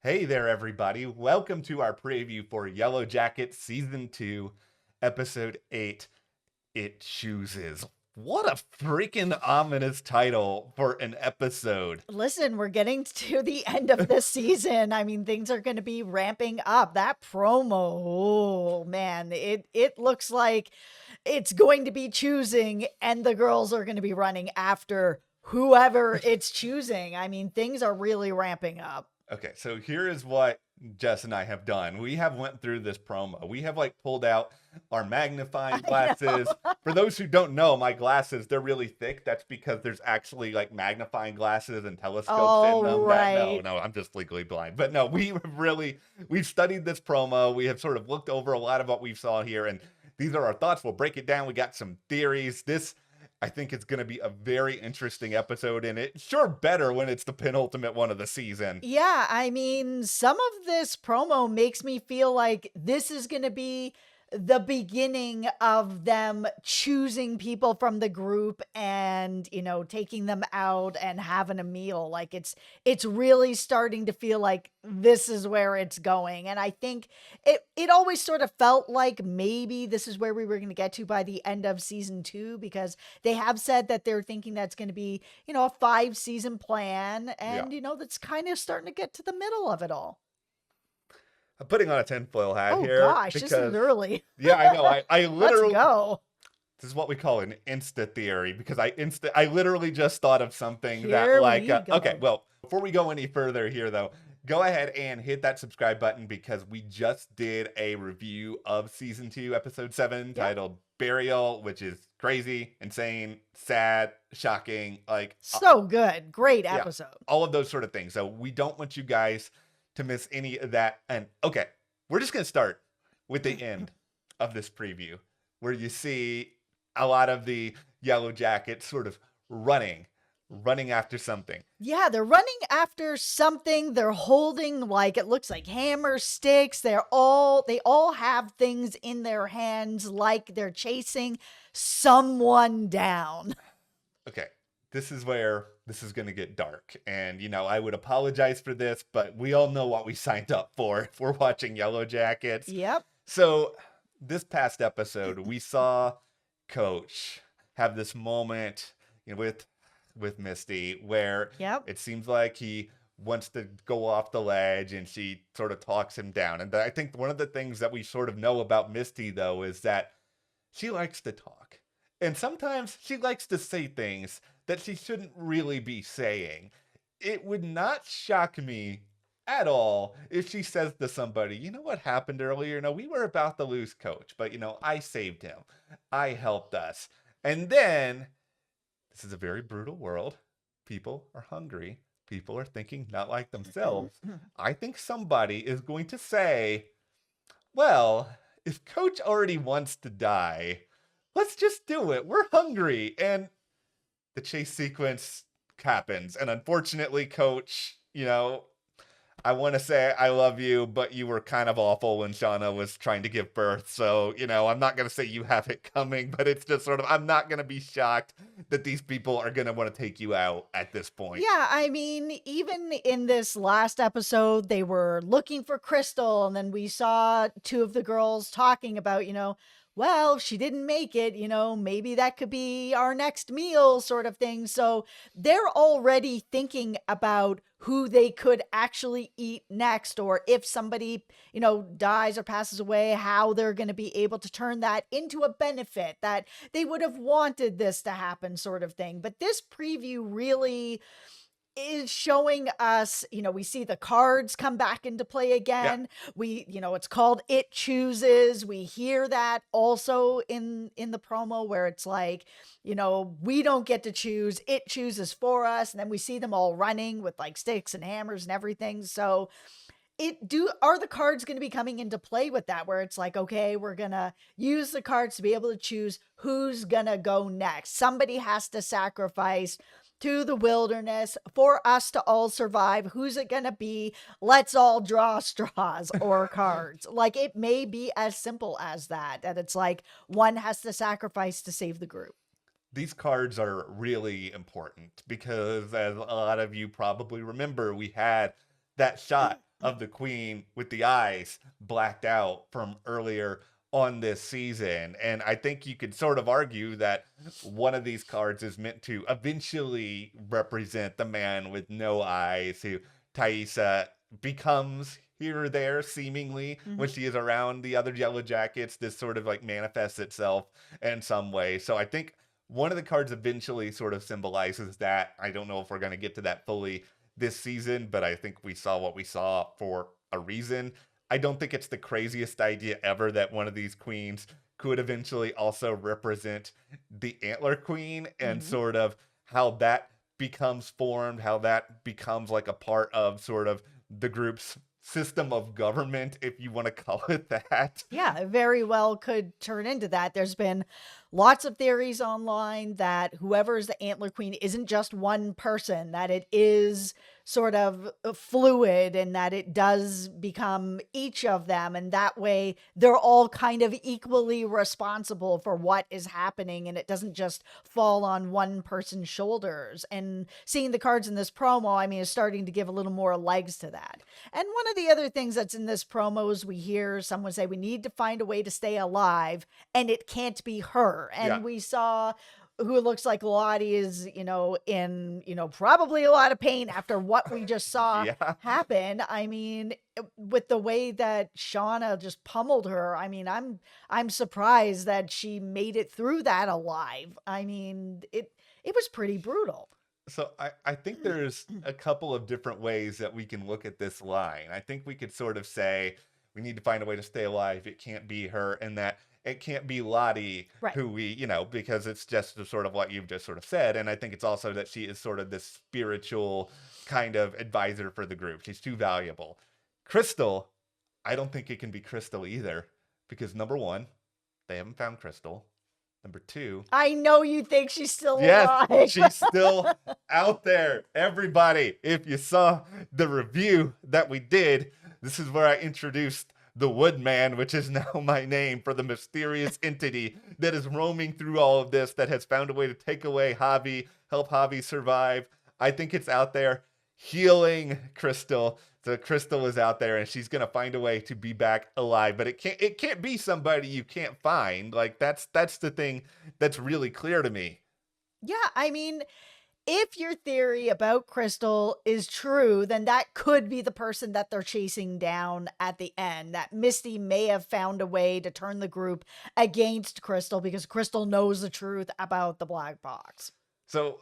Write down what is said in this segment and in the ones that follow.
Hey there, everybody. Welcome to our preview for Yellowjackets Season 2, Episode 8, It Chooses. What a freaking ominous title for an episode. Listen, we're getting to the end of this season. I mean, things are going to be ramping up. That promo, oh man, it looks like it's going to be choosing and the girls are going to be running after whoever it's choosing. I mean, things are really ramping up. Okay, so here is what Jess and I have done. We have went through this promo. We have pulled out our magnifying I know. glasses. For those who don't know, my glasses, they're really thick. That's because there's actually magnifying glasses and telescopes in All them. right. No, I'm just legally blind. But no, we've studied this promo. We have sort of looked over a lot of what we saw here, and these are our thoughts. We'll break it down. We got some theories. I think it's going to be a very interesting episode, and it's sure better when it's the penultimate one of the season. Yeah, I mean, some of this promo makes me feel like this is going to be the beginning of them choosing people from the group and, taking them out and having a meal. Like it's really starting to feel like this is where it's going. And I think it always sort of felt like maybe this is where we were going to get to by the end of season 2, because they have said that they're thinking that's going to be, a 5-season plan, Yeah. and that's kind of starting to get to the middle of it all. I'm putting on a tinfoil hat Oh here gosh, this is because, early. yeah, I know. I Let's literally, go. this is what we call an insta theory because I literally just thought of something that, Here we okay, go. well, before we go any further here, though, go ahead and hit that subscribe button because we just did a review of season 2, episode 7, Yep. titled Burial, which is crazy, insane, sad, shocking, So good. Great yeah, episode. all of those sort of things. So we don't want you guys to miss any of that. And okay, we're just going to start with the end of this preview where you see a lot of the Yellow Jackets sort of running after something. Yeah, they're running after something. They're holding, like, it looks like hammer sticks. They all have things in their hands, like they're chasing someone down. Okay, this is where this is going to get dark. And, I would apologize for this, but we all know what we signed up for if we're watching Yellow Jackets. Yep. So, this past episode, we saw Coach have this moment with Misty where Yep. it seems like he wants to go off the ledge and she sort of talks him down. And I think one of the things that we sort of know about Misty, though, is that she likes to talk. And sometimes she likes to say things that she shouldn't really be saying. It would not shock me at all if she says to somebody, you know what happened earlier? No, we were about to lose Coach, but I saved him. I helped us. And then, this is a very brutal world. People are hungry. People are thinking not like themselves. I think somebody is going to say, well, if Coach already wants to die, let's just do it. We're hungry. And the chase sequence happens. And unfortunately, Coach, I want to say I love you, but you were kind of awful when Shauna was trying to give birth. So, I'm not going to say you have it coming, but it's just sort of, I'm not going to be shocked that these people are going to want to take you out at this point. Yeah, I mean, even in this last episode, they were looking for Crystal, and then we saw two of the girls talking about, well, if she didn't make it, maybe that could be our next meal, sort of thing. So they're already thinking about who they could actually eat next, or if somebody, dies or passes away, how they're going to be able to turn that into a benefit, that they would have wanted this to happen, sort of thing. But this preview really is showing us, we see the cards come back into play Yeah. again. It's called It Chooses. We hear that also in the promo where it's like, we don't get to choose, it chooses for us. And then we see them all running with like sticks and hammers and everything. So are the cards going to be coming into play with that, where it's like, okay, we're going to use the cards to be able to choose who's going to go next. Somebody has to sacrifice to the wilderness for us to all survive. Who's it going to be? Let's all draw straws or cards. Like, it may be as simple as that it's like one has to sacrifice to save the group. These cards are really important because, as a lot of you probably remember, we had that shot of the queen with the eyes blacked out from earlier on this season. And I think you could sort of argue that one of these cards is meant to eventually represent the man with no eyes who Thaisa becomes here or there, seemingly, when Mhm. she is around the other Yellowjackets. This sort of like manifests itself in some way. So I think one of the cards eventually sort of symbolizes that. I don't know if we're going to get to that fully this season, but I think we saw what we saw for a reason. I don't think it's the craziest idea ever that one of these queens could eventually also represent the Antler Queen, and Mhm. sort of how that becomes formed, how that becomes like a part of sort of the group's system of government, if you want to call it that. Yeah, it very well could turn into that. There's been lots of theories online that whoever is the Antler Queen isn't just one person, that it is sort of fluid and that it does become each of them. And that way they're all kind of equally responsible for what is happening and it doesn't just fall on one person's shoulders. And seeing the cards in this promo, I mean, is starting to give a little more legs to that. And one of the other things that's in this promo is we hear someone say, we need to find a way to stay alive, and it can't be her. Yeah. And we saw who looks like Lottie is, in, probably a lot of pain after what we just saw Yeah. happen. I mean, with the way that Shauna just pummeled her, I mean, I'm surprised that she made it through that alive. I mean, it was pretty brutal. So I think there's a couple of different ways that we can look at this line. I think we could sort of say we need to find a way to stay alive. It can't be her, and that it can't be Lottie, Right. who we, because it's just sort of what you've just sort of said. And I think it's also that she is sort of this spiritual kind of advisor for the group. She's too valuable. Crystal, I don't think it can be Crystal either, because number one, they haven't found Crystal. Number two, I know you think she's still yes, alive. she's still out there. Everybody, if you saw the review that we did, this is where I introduced the Woodman, which is now my name for the mysterious entity that is roaming through all of this, that has found a way to take away Javi, help Javi survive. I think it's out there healing Crystal. So Crystal is out there and she's gonna find a way to be back alive. But it can't be somebody you can't find. Like that's the thing that's really clear to me. Yeah, I mean, if your theory about Crystal is true, then that could be the person that they're chasing down at the end. That Misty may have found a way to turn the group against Crystal because Crystal knows the truth about the black box. So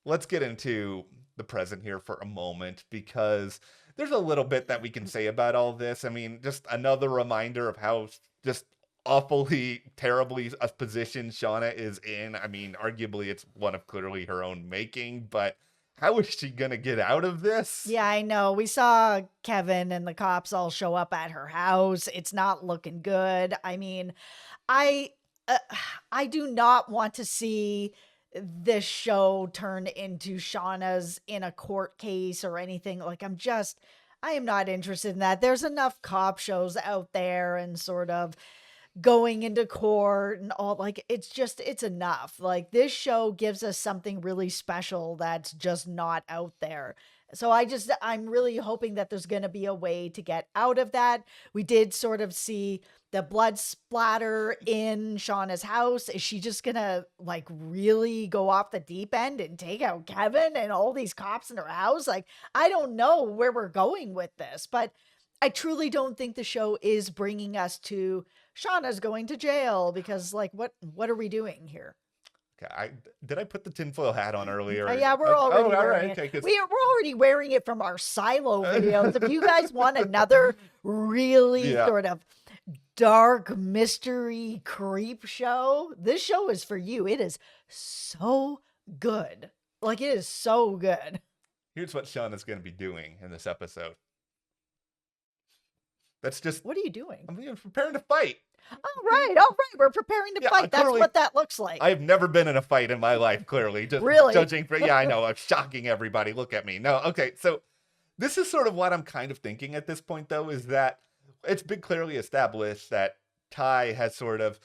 let's get into the present here for a moment, because there's a little bit that we can say about all this. I mean, just another reminder of how just awfully, terribly a position Shauna is in. I mean, arguably it's one of clearly her own making, but how is she going to get out of this? Yeah, I know. We saw Kevin and the cops all show up at her house. It's not looking good. I mean, I uh, I do not want to see this show turn into Shauna's in a court case or anything. Like I am not interested in that. There's enough cop shows out there and sort of going into court and all, like it's enough. Like this show gives us something really special that's just not out there. So I'm really hoping that there's going to be a way to get out of that. We did sort of see the blood splatter in Shauna's house. Is she just going to like really go off the deep end and take out Kevin and all these cops in her house? Like I don't know where we're going with this, but I truly don't think the show is bringing us to Shauna's going to jail, because like what are we doing here? Okay, did I put the tinfoil hat on earlier? Yeah, we're already all wearing right, okay, it. We're already wearing it from our silo videos. If you guys want another really yeah. sort of dark mystery creep show, this show is for you. It is so good. Like it is so good. Here's what Shauna's going to be doing in this episode. That's just, What are you doing? I'm preparing to fight. All right. We're preparing to Yeah, fight. That's clearly- what that looks like. I've never been in a fight in my life, clearly. Just Really? judging for, yeah, I know. I'm shocking everybody. Look at me. No, okay. So this is sort of what I'm kind of thinking at this point, though, is that it's been clearly established that Ty has sort of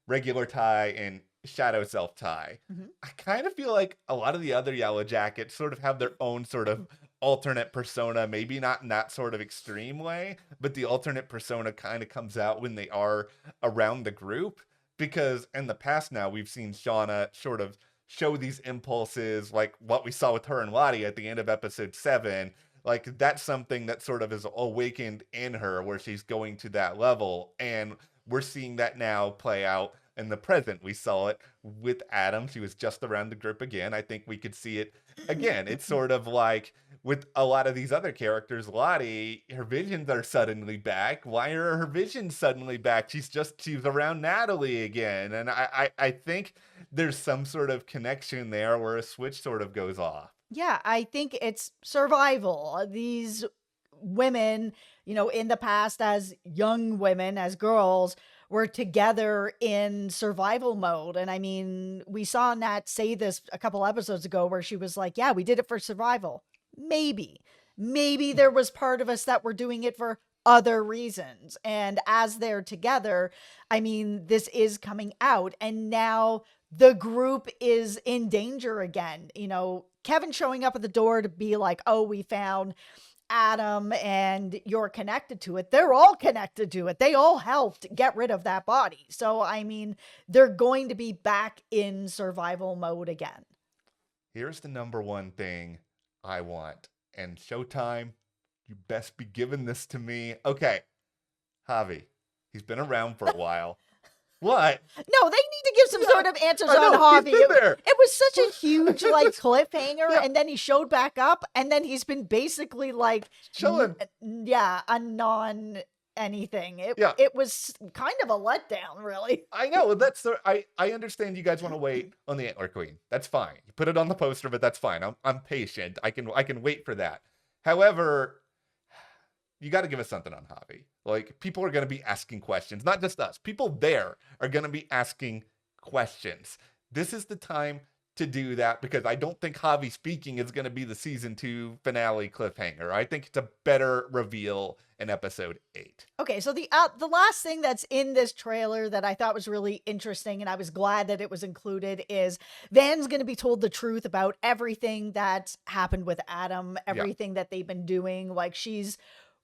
regular Ty and Shadow Self tie. Mhm. I kind of feel like a lot of the other Yellow Jackets sort of have their own sort of alternate persona, maybe not in that sort of extreme way, but the alternate persona kind of comes out when they are around the group. Because in the past now, we've seen Shauna sort of show these impulses, like what we saw with her and Lottie at the end of episode 7. Like, that's something that sort of is awakened in her where she's going to that level. And we're seeing that now play out in the present. We saw it with Adam. She was just around the group again. I think we could see it again. It's sort of like with a lot of these other characters, Lottie, her visions are suddenly back. Why are her visions suddenly back? She's around Natalie again. And I think there's some sort of connection there where a switch sort of goes off. Yeah, I think it's survival. These women, in the past, as young women, as girls, were together in survival mode. And I mean, we saw Nat say this a couple episodes ago where she was like, yeah, we did it for survival. Maybe there was part of us that were doing it for other reasons. And as they're together, I mean, this is coming out. And now the group is in danger again. Kevin showing up at the door to be like, oh, we found Adam and you're connected to it. They're all connected to it. They all helped get rid of that body. So, I mean, they're going to be back in survival mode again. Here's the number one thing I want. And Showtime, you best be giving this to me. Okay, Javi, he's been around for a while. What? No, they need to give some sort of answers on Javi. It was such a huge cliffhanger, and then he showed back up, and then he's been basically chilling. A non anything. It was kind of a letdown, really. I know. I understand you guys want to wait on the Antler Queen. That's fine. You put it on the poster, but that's fine. I'm patient. I can wait for that. However, you got to give us something on Javi. Like, people are going to be asking questions, not just us. People there are going to be asking questions. This is the time to do that because I don't think Javi speaking is going to be the season 2 finale cliffhanger. I think it's a better reveal in episode 8. Okay, so the last thing that's in this trailer that I thought was really interesting, and I was glad that it was included, is Van's going to be told the truth about everything that's happened with Adam, everything that they've been doing. Like, she's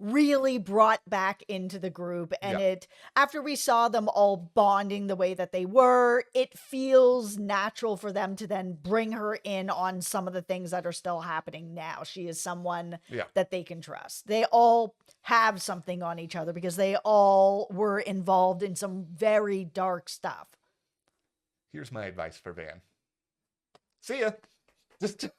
really brought back into the group, and after we saw them all bonding the way that they were, it feels natural for them to then bring her in on some of the things that are still happening now. She is someone that they can trust. They all have something on each other because they all were involved in some very dark stuff. Here's my advice for Van. See ya. Just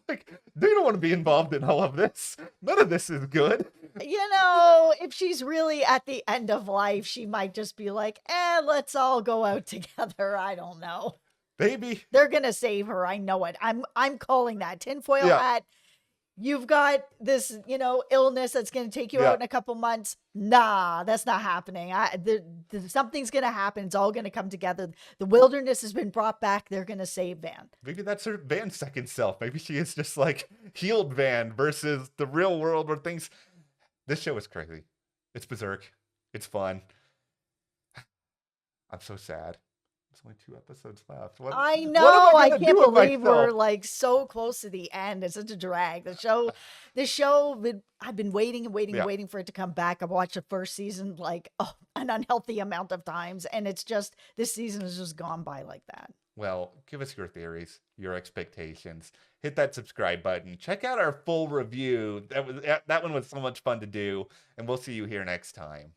like, they don't want to be involved in all of this. None of this is good. If she's really at the end of life, she might just be like, let's all go out together. I don't know. Maybe. They're going to save her. I know it. I'm calling that. Tinfoil hat. You've got this, illness that's going to take you out in a couple months. Nah, that's not happening. Something's going to happen. It's all going to come together. The wilderness has been brought back. They're going to save Van. Maybe that's her Van's second self. Maybe she is just like healed Van versus the real world where things... This show is crazy. It's berserk. It's fun. I'm so sad. There's only 2 episodes left. I know. I can't believe we're so close to the end. It's such a drag. The show. I've been waiting and waiting for it to come back. I've watched the first season an unhealthy amount of times, and it's just this season has just gone by like that. Well, give us your theories, your expectations. Hit that subscribe button. Check out our full review. That one was so much fun to do, and we'll see you here next time.